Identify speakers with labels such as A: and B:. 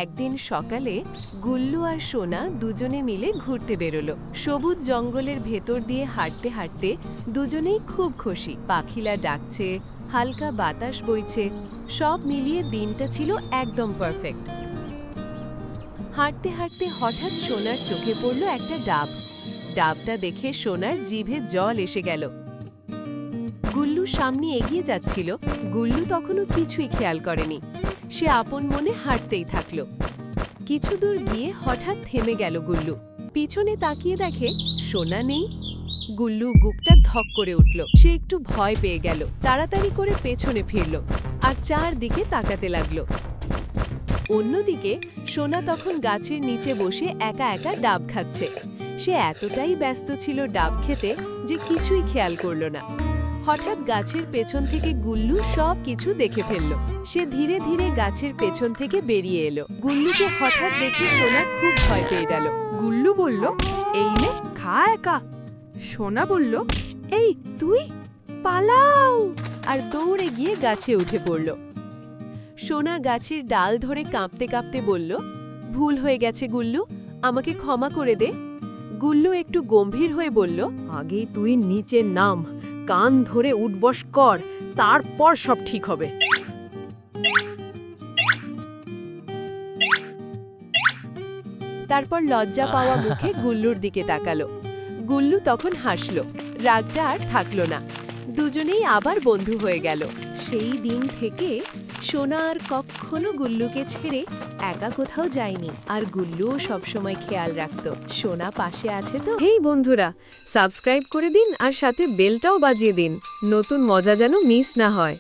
A: একদিন সকালে গুল্লু আর সোনা দুজনে মিলে ঘুরতে বেরোলো। সবুজ জঙ্গলের ভেতর দিয়ে হাঁটতে হাঁটতে দুজনেই খুব খুশি। পাখিলা ডাকছে, হালকা বাতাস বইছে, সব মিলিয়ে দিনটা ছিল একদম পারফেক্ট। হাঁটতে হাঁটতে হঠাৎ সোনার চোখে পড়ল একটা ডাব। ডাবটা দেখে সোনার জিভে জল এসে গেল। গুল্লু সামনে এগিয়ে যাচ্ছিল, গুল্লু তখনও কিছুই খেয়াল করেনি। সে আপন মনে হাঁটতেই থাকল। কিছু দূর গিয়ে হঠাৎ থেমে গেল গুল্লু। পিছনে তাকিয়ে দেখে সোনা নেই। গুল্লু বুকটা ধক করে উঠল। সে একটু ভয় পেয়ে গেল, তাড়াতাড়ি করে পেছনে ফিরল আর চারদিকে তাকাতে লাগল। অন্যদিকে সোনা তখন গাছের নিচে বসে একা একা ডাব খাচ্ছে। সে এতটাই ব্যস্ত ছিল ডাব খেতে যে কিছুই খেয়াল করল না। হঠাৎ গাছের পেছন থেকে গুল্লু সব কিছু দেখে ফেলল। সে ধীরে ধীরে গাছের পেছন থেকে বেরিয়ে এলো। গুল্লুকে হঠাৎ দেখে সোনা খুব ভয় পেয়ে গেল।
B: গুল্লু বলল, এই নে খা একা। সোনা বলল, এই তুই পালাও,
A: আর দৌড়ে গিয়ে গাছে উঠে পড়ল। সোনা গাছের ডাল ধরে কাঁপতে কাঁপতে বলল, ভুল হয়ে গেছে গুল্লু, আমাকে ক্ষমা করে দে। গুল্লু একটু গম্ভীর হয়ে বলল,
B: আগেই তুই নিচে নাম, কান ধরে উঠবস কর, তারপর সব ঠিক হবে।
A: তারপর লজ্জা পাওয়া মুখে গুল্লুর দিকে তাকালো। গুল্লু তখন হাসল, রাগটা আর থাকলো না। দুজনেই আবার বন্ধু হয়ে গেল। সেই দিন থেকে সোনা আর কখনো গুল্লুকে ছেড়ে একা কোথাও যায়নি। আর গুল্লুও সবসময় খেয়াল রাখত সোনা পাশে আছে তো।
C: হেই বন্ধুরা, সাবস্ক্রাইব করে দিন আর সাথে বেলটাও বাজিয়ে দিন, নতুন মজা যেন মিস না হয়।